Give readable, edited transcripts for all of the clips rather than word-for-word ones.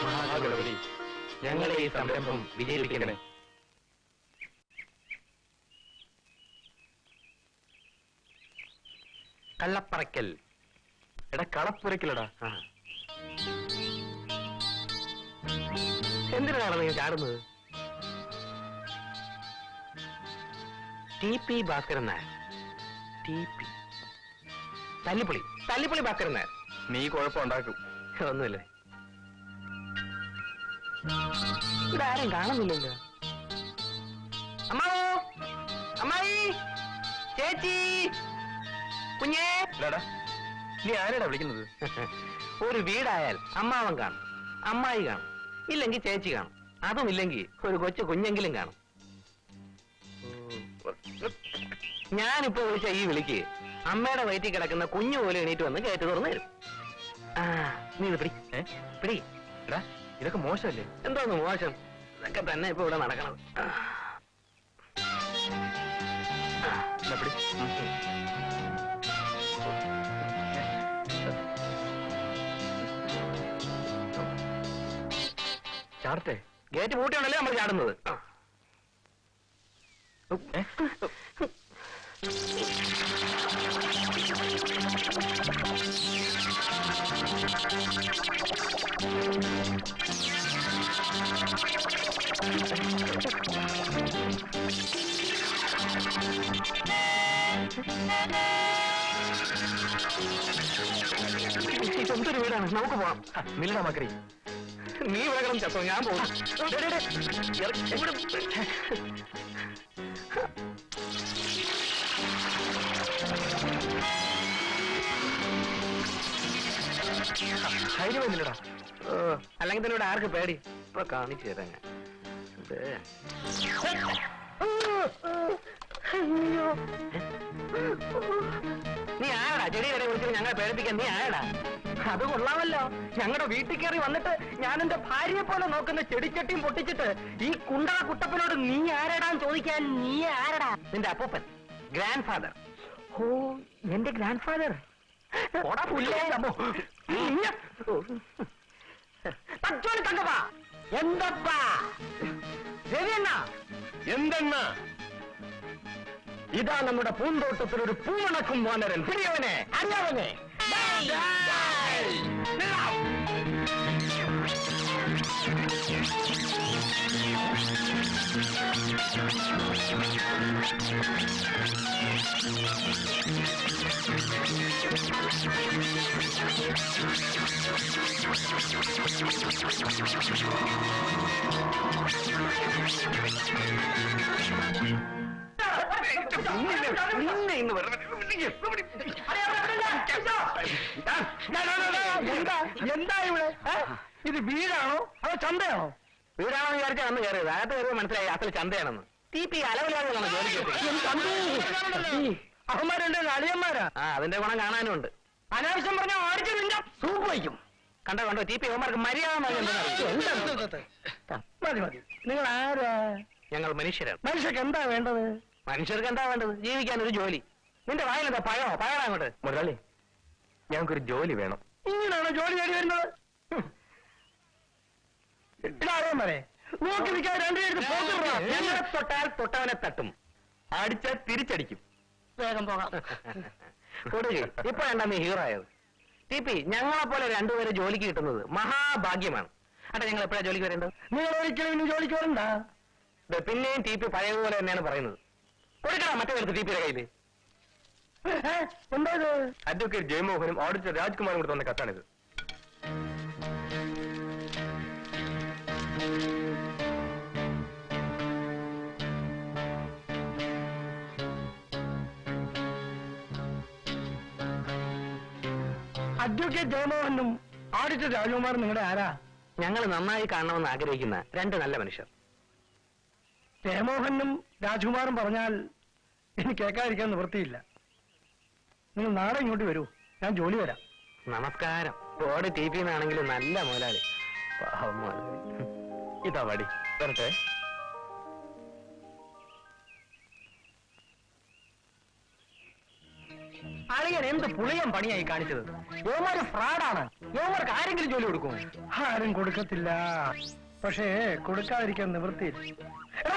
മഹാഗണപതി, ഞങ്ങളെ ഈ സംരംഭം വിജയിപ്പിക്കണേ. കള്ളപ്പറയ്ക്കൽ. എടാ കളപ്പുരയ്ക്കലടാ. എന്തിനാണ് നീ ചാടുന്നത്? TP ഭാസ്കരൻ നായർ. TP തല്ലിപ്പൊളി ഭാസ്കരൻ നായർ. നീ കുഴപ്പമുണ്ടാക്കും. ഒന്നുമില്ലേ? ഇവിടെ ആരും കാണുന്നില്ലല്ലോ. അമ്മാവോ, അമ്മായി, ചേച്ചി, കുഞ്ഞേ. നീ ആരാടാ വിളിക്കുന്നത്? ഒരു വീടായാൽ അമ്മാവൻ കാണും, അമ്മായി കാണും, ഇല്ലെങ്കിൽ ചേച്ചി കാണും, അതും ഇല്ലെങ്കിൽ ഒരു കൊച്ചു കുഞ്ഞെങ്കിലും കാണും. ഞാനിപ്പോ വിളിച്ച ഈ വിളിക്ക് അമ്മയുടെ വയറ്റിൽ കിടക്കുന്ന കുഞ്ഞു പോലെ എണീറ്റ് വന്ന് കയറ്റി തുറന്നു തരും. നീ ഇത് പിടി. ഇതൊക്കെ മോശമല്ലേ? എന്തോന്ന് മോശം? ഇതൊക്കെ തന്നെ ഇപ്പൊ ഇവിടെ നടക്കണം. ചാടട്ടെ? ഗേറ്റ് പൂട്ടിയാണല്ലേ നമ്മൾ ചാടുന്നത്. ഇതെന്തൊരു വീടാണ്, നമുക്ക് പോവാം. മില്ലടാ മക്കറി, നീ വേഗം ചത്തോ, ഞാൻ പോകും. ധൈര്യമില്ലടാ. അല്ലെങ്കിൽ തന്നെ ഇവിടെ ആർക്ക് പേടി? ഇപ്പൊ കാണിച്ചു തരാം ഞാൻ. നീ ആരടാ ചെടിയുടെ വിളിച്ചിട്ട് ഞങ്ങളെ പേടിപ്പിക്കാൻ? നീ ആരടാ? അത് കൊള്ളാമല്ലോ. ഞങ്ങളുടെ വീട്ടിൽ കയറി വന്നിട്ട് ഞാൻ എന്റെ ഭാര്യയെ പോലെ നോക്കുന്ന ചെടിച്ചട്ടിയും പൊട്ടിച്ചിട്ട് ഈ കുണ്ടള കുട്ടപ്പനോട് നീ ആരടാന്ന് ചോദിക്കാൻ നീ ആരടാ? നിന്റെ അപ്പൂപ്പൻ, ഗ്രാൻഡ് ഫാദർ. ഓ, എന്റെ ഗ്രാൻഡ് ഫാദർ. എന്തപ്പാ എന്തെണ്ണ? ഇതാ നമ്മുടെ പൂന്തോട്ടത്തിലൊരു പൂവണക്കും വാനരൻ. പിടിയവനെ, അറിയാവനെ. എന്താ ഇവിടെ? ഇത് വീടാണോ അതോ ചന്തയാണോ? വീടാണോ വിചാരിച്ചാ വന്ന് കയറിയത്. അകത്ത് കയറിയത് മനസ്സിലായി അസൽ ചന്തയാണെന്ന്. TP അലവിലാതെയാണ് ജോലിക്ക്. അവന്മാരുണ്ട്, അളിയന്മാരാ. അതിന്റെ ഗുണം കാണാനും ഉണ്ട്. അനാവശ്യം പറഞ്ഞാൽ ഓടിച്ചു നിന്റെ സൂപ്പ് വയ്ക്കും. കണ്ടോ കണ്ടോ, TP അവന്മാർക്ക് മര്യാദ. മതി മതി. നിങ്ങൾ ആരാ? ഞങ്ങൾ മനുഷ്യരാണ്. മനുഷ്യർക്ക് എന്താ വേണ്ടത്? മനുഷ്യർക്ക് എന്താ വേണ്ടത്? ജീവിക്കാൻ ഒരു ജോലി. നിന്റെ വായിലെന്താ പഴയടാ അങ്ങോട്ട്. മുതലാളി, ഞങ്ങൾക്കൊരു ജോലി വേണം. ഇങ്ങനെയാണോ ജോലി തേടി വരുന്നത്? നോക്കി നിൽക്കാൻ ഞങ്ങളെ തൊട്ടാൽ തൊട്ടവനെ തട്ടും, അടിച്ചാൽ തിരിച്ചടിക്കും. വേഗം പോകാം. കൊടുകെ ഇപ്പൊ എന്താ നീ ഹീറോ ആയത്? TP ഞങ്ങളെ പോലെ രണ്ടുപേരെ ജോലിക്ക് കിട്ടുന്നത് മഹാഭാഗ്യമാണ്. അട്ടെ, ഞങ്ങൾ എപ്പോഴാ ജോലിക്ക് വരേണ്ടത്? നിങ്ങൾ ഒരിക്കലും ഇനി ജോലിക്ക് വരണ്ട. പിന്നെയും TP പഴയതുപോലെ തന്നെയാണ് പറയുന്നത്. കൊടുക്കണം മറ്റേ പേർക്ക് TPയുടെ കയ്യില്. എന്താ ഇത്? അഡ്വക്കേറ്റ് ജയമോഹനും ഓഡിറ്റർ രാജ്കുമാറും കൂടെ തന്ന കത്താണിത്. അഡ്വക്കേറ്റ് ജയമോഹനും ഓഡിറ്റർ രാജ്കുമാറും നിങ്ങളുടെ ആരാ? ഞങ്ങൾ നന്നായി കാണണമെന്ന് ആഗ്രഹിക്കുന്ന രണ്ട് നല്ല മനുഷ്യർ. ജയമോഹനും രാജ്കുമാറും പറഞ്ഞാൽ എനിക്ക് കേൾക്കാതിരിക്കാൻ നിവൃത്തിയില്ല. നിങ്ങൾ നാളെ ഇങ്ങോട്ട് വരൂ, ഞാൻ ജോലി വരാം. നമസ്കാരം. റോഡ് TP എന്നാണെങ്കിലും നല്ല മുതലാളി. ഇതാ വടി, വരട്ടെ. അളിയൻ എന്ത് പുളിയം പണിയായി കാണിച്ചത്? യോമാര് ഫ്രോഡാണ്. യോമാർക്ക് ആരെങ്കിലും ജോലി കൊടുക്കും? ആരും കൊടുക്കത്തില്ല. പക്ഷേ കൊടുക്കാതിരിക്കാൻ നിവൃത്തിയില്ല. എടാ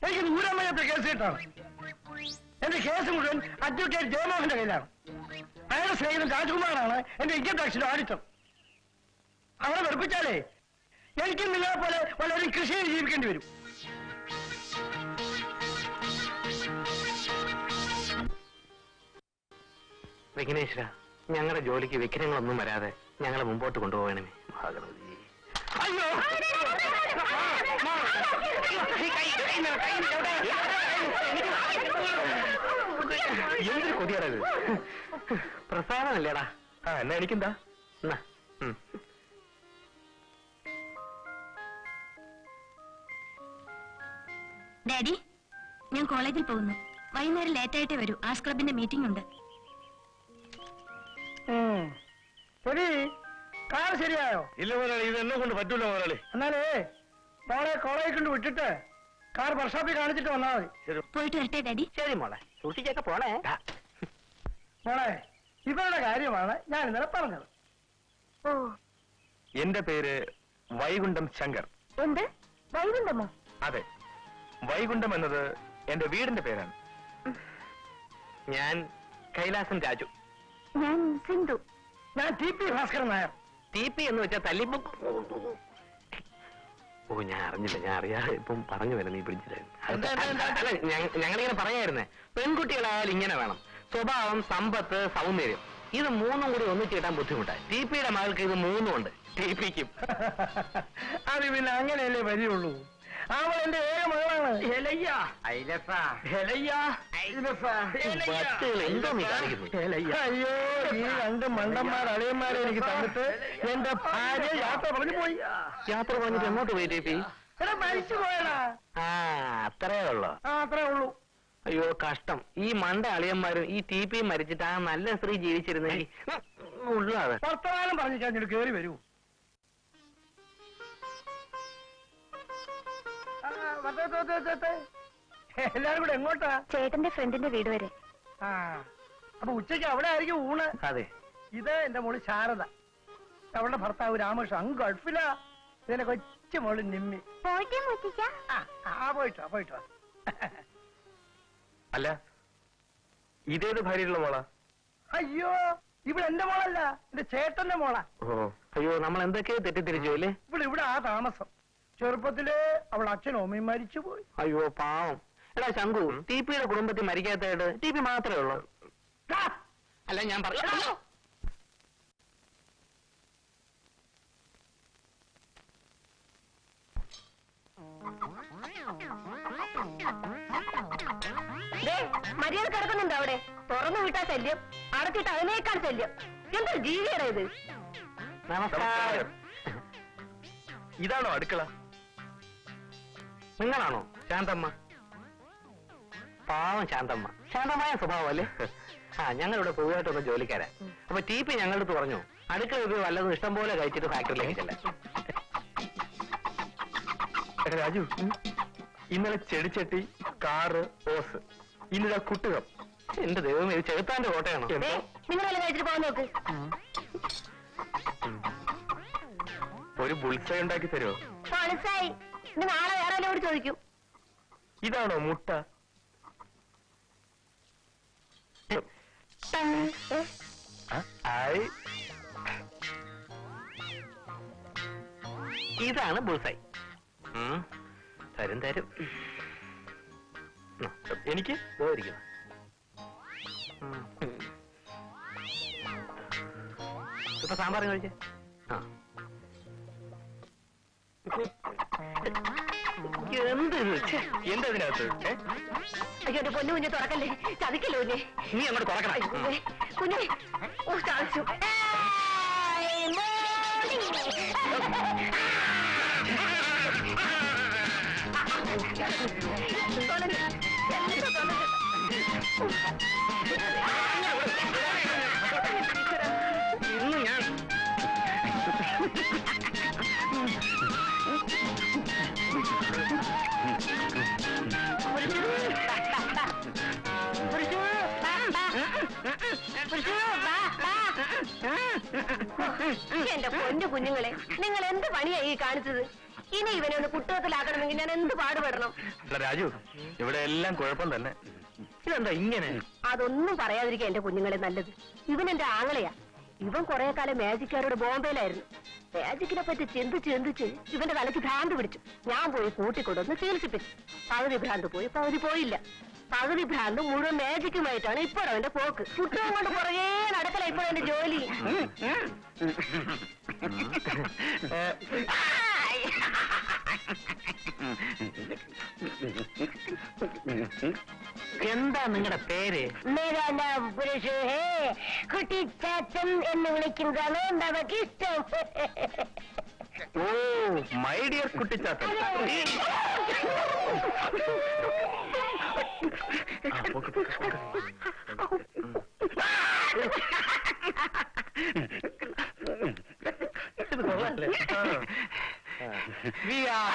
എനിക്ക് ദൂരം വയ്യാത്ത കേസ് കിട്ടാണ്. എന്റെ കേസ് മുഴുവൻ അഡ്വക്കേറ്റ് ജയമോഹന്റെ കയ്യിലാണ്. അയാളുടെ സ്നേഹിതൻ രാജ്കുമാറാണ് എന്റെ ഇൻകം ടാക്സിന്റെ ഓഡിറ്റർ. അവരെ വെറുപ്പിച്ചാലേ എനിക്കും നിങ്ങളെ പോലെ വളരെ കൃഷിയിൽ ജീവിക്കേണ്ടി വരും. വിഘ്നേശ്വര, ഞങ്ങളുടെ ജോലിക്ക് വിഘ്നങ്ങളൊന്നും വരാതെ ഞങ്ങളെ മുമ്പോട്ട് കൊണ്ടുപോകണമേ മഹാഗണപതി. അയ്യോ, എന്തൊരു കൊതിയാണത്. പ്രസാദമല്ലേടാ? എന്നാ എനിക്കെന്താ? ഡാഡി, ഞാൻ കോളേജിൽ പോകുന്നു. വൈകുന്നേരം ലേറ്റായിട്ടേ വരൂ. ആർട്സ് ക്ലബിന്റെ മീറ്റിംഗ് ഉണ്ട്. കാർ ശരിയായോ? ഇല്ല മുതലാളി, ഇത് എന്നെ കൊണ്ട് പറ്റൂല മുതലാളി. എന്നാലേ മോളെ കോളേജിൽ കൊണ്ട് വിട്ടിട്ട് കാർ വർക്ക്ഷോപ്പിൽ കാണിച്ചിട്ട് വന്നാൽ മതി. പോയിട്ട് വരട്ടെ ഡാഡി. ശരി മോളെ, സൂക്ഷിച്ചൊക്കെ പോണേ. മോളെ, ഇവരുടെ കാര്യമാണ് ഞാൻ ഇന്നലെ പറഞ്ഞത്. ഓ, എന്റെ പേര് വൈകുണ്ഠം ശങ്കർ. എന്ത് വൈകുണ്ഠമോ? അതെ, വൈകുണ്ഠം എന്നത് എന്റെ വീടിന്റെ പേരാണ്. ഞാൻ കൈലാസൻ രാജു. ഞാൻ സിന്ധു. ഞാൻ TP ഭാസ്കരൻ നായർ. TP എന്ന് വെച്ചാൽ തല്ലിപ്പോ. ഓ, ഞാൻ അറിഞ്ഞില്ല. ഞാൻ അറിയാതെ ഇപ്പം പറഞ്ഞു വരാം. നീ പിടിച്ചില്ലായിരുന്നു. ഞങ്ങളിങ്ങനെ പറയായിരുന്നേ, പെൺകുട്ടികളായാലും ഇങ്ങനെ വേണം. സ്വഭാവം, സമ്പത്ത്, സൗന്ദര്യം, ഇത് മൂന്നും കൂടി ഒന്നിച്ച് കിട്ടാൻ ബുദ്ധിമുട്ടാണ്. TPയുടെ മകൾക്ക് ഇത് മൂന്നും ഉണ്ട്. TPക്കും അത് പിന്നെ അങ്ങനെയല്ലേ വരികയുള്ളൂ. അവൾ എന്റെ ഏക മകളാണ്. എന്തോ നീ കാണിക്കുന്നു? അയ്യോ, ഈ രണ്ട് മണ്ടന്മാർ അളിയന്മാരെ എനിക്ക് തന്നിട്ട് എന്റെ ഭാര്യ യാത്ര പറഞ്ഞു പോയി. യാത്ര പറഞ്ഞിട്ട് എങ്ങോട്ട് പോയി TP? എടാ, മരിച്ചു പോയടാ. അത്രേ ഉള്ളു? അത്രേ ഉള്ളൂ. അയ്യോ, കഷ്ടം. ഈ മണ്ട അളിയന്മാരും ഈ TP മരിച്ചിട്ട് ആ നല്ല സ്ത്രീ ജീവിച്ചിരുന്നെങ്കിൽ ഉള്ളത്. വർത്തമാനം പറഞ്ഞു കഴിഞ്ഞിട്ട് കേറി വരൂ. എല്ലാരും കൂടെ എങ്ങോട്ടാ? ചേട്ടന്റെ ഫ്രണ്ടിന്റെ വീട് വരെ. അപ്പൊ ഉച്ചയ്ക്ക് അവിടെ ആയിരിക്കും ഊണ്. അതെ. ഇത് എന്റെ മോള് ശാരദ. അവളുടെ ഭർത്താവ് രാമകൃഷ്ണൻ അങ്ങ് ഗൾഫിലാ. ഇതിന്റെ കൊച്ചു മോള് നിമ്മി. പോയിട്ടോ. അല്ല, ഇതേത് ഭാര്യയുള്ള മോളാ? അയ്യോ, ഇവിടെ എന്റെ മോളല്ല, എന്റെ ചേട്ടന്റെ മോളാ. ഓ, അയ്യോ, നമ്മൾ എന്തൊക്കെയോ തെറ്റിദ്ധരിച്ചു അല്ലേ? ഇവിടെ ആ താമസം. ചെറുപ്പത്തില് അവൾ അച്ഛനും അമ്മയും മരിച്ചുപോയി. അയ്യോ, പാവം. എടാ ശങ്കു, TPയുടെ കുടുംബത്തിൽ മരിക്കാത്തതായിട്ട് TP മാത്രമേ ഉള്ളൂ. അല്ല, ഞാൻ പറഞ്ഞു. മര്യാദ കിടക്കുന്നുണ്ടോ അവിടെ? തുറന്നു വിട്ടാ ശല്യം, അടച്ചിട്ട് അതിനേക്കാൾ ശല്യം. എന്തൊരു ജീവിയുടെ ഇത്? നമസ്കാരം. ഇതാണോ അടുക്കള? നിങ്ങളാണോ ശാന്തമ്മ? പാവം ശാന്തമ്മ. ശാന്തമായ സ്വഭാവം അല്ലേ? ഞങ്ങളിവിടെ പുതുതായിട്ടൊന്ന് ജോലിക്കാരാ. അപ്പൊ TP ഞങ്ങളുടെ അടുത്ത് പറഞ്ഞു, അടുക്കള ഉപയോഗം വല്ലതും ഇഷ്ടം പോലെ കഴിച്ചിട്ട് ഫാക്ടറിയിലേക്ക് ചെല്ലാം. രാജു, ഇന്നലെ ചെടിച്ചട്ടി, കാറ്, ഓസ്, ഇന്നിതാ കുട്ടുകം. എന്റെ ദൈവം, ഇത് ചെറുത്താന്റെ കോട്ടയാണോ? നിങ്ങളെല്ലാം കഴിച്ചിട്ട് പോകാൻ നോക്ക്. ഒരു ബുൾസൈ ഉണ്ടാക്കി തരുമോ? മനസ്സായി. ഇനി നാളെ വേറെ എന്നോട് ചോദിക്കും. ഇതാണോ മുട്ട? ഇതാണ് ബുൾസൈ. തരും. എനിക്ക് പോയിരിക്കുന്നു. ഇപ്പൊ സാമ്പാറും കഴിച്ചേ. എന്താ ഇതിനകത്ത്? അയ്യോ, എന്റെ പൊന്നു കുഞ്ഞെ തുറക്കല്ലേ, ചതിക്കല്ലോ കുഞ്ഞെ. നീ അങ്ങോട്ട് തുറക്കണം. കുഞ്ഞെ, ഓ ചാദിച്ചു. ഇന്ന് ഞാൻ എന്റെ പൊന്നു കുഞ്ഞുങ്ങളെ, നിങ്ങൾ എന്ത് പണിയാ ഈ കാണിച്ചത്? ഇനി ഇവനെ ഒന്ന് കുട്ടകത്തിലാക്കണമെങ്കിൽ ഞാൻ എന്ത് പാടുപെടണം? അല്ല രാജു, ഇവിടെ എല്ലാം കുഴപ്പം തന്നെ. ഇതെന്താ ഇങ്ങനെ? അതൊന്നും പറയാതിരിക്കുക എന്റെ കുഞ്ഞുങ്ങളെ നല്ലത്. ഇവൻ എന്റെ ആങ്ങളെയാ. ഇവൻ കുറെ കാലം മാജിക്കാരോട് ബോംബെയിലായിരുന്നു. മാജിക്കിനെ പറ്റി ചിന്തിച്ച് ഇവന്റെ തലയ്ക്ക് ഭ്രാന്ത് പിടിച്ചു. ഞാൻ പോയി കൂട്ടിക്കൊണ്ടുവന്ന് ചികിത്സിപ്പിച്ചു. പകുതി ഭ്രാന്ത് പോയി, പകുതി പോയില്ല. പകുതി ഭ്രാന്ത് മുഴുവൻ മാജിക്കുമായിട്ടാണ് ഇപ്പോൾ അവന്റെ പോക്ക്. കുട്ടവും കൊണ്ട് പുറകെ നടക്കല ഇപ്പോൾ എന്റെ ജോലി. എന്താ നിങ്ങളുടെ പേര്? കുട്ടിച്ചാച്ചൻ എന്ന് വിളിക്കുന്നതാണ് നമുക്ക് ഇഷ്ടം. Oh my dear Kuttichathan. ഇത് കൊള്ളാല്ലേ? We are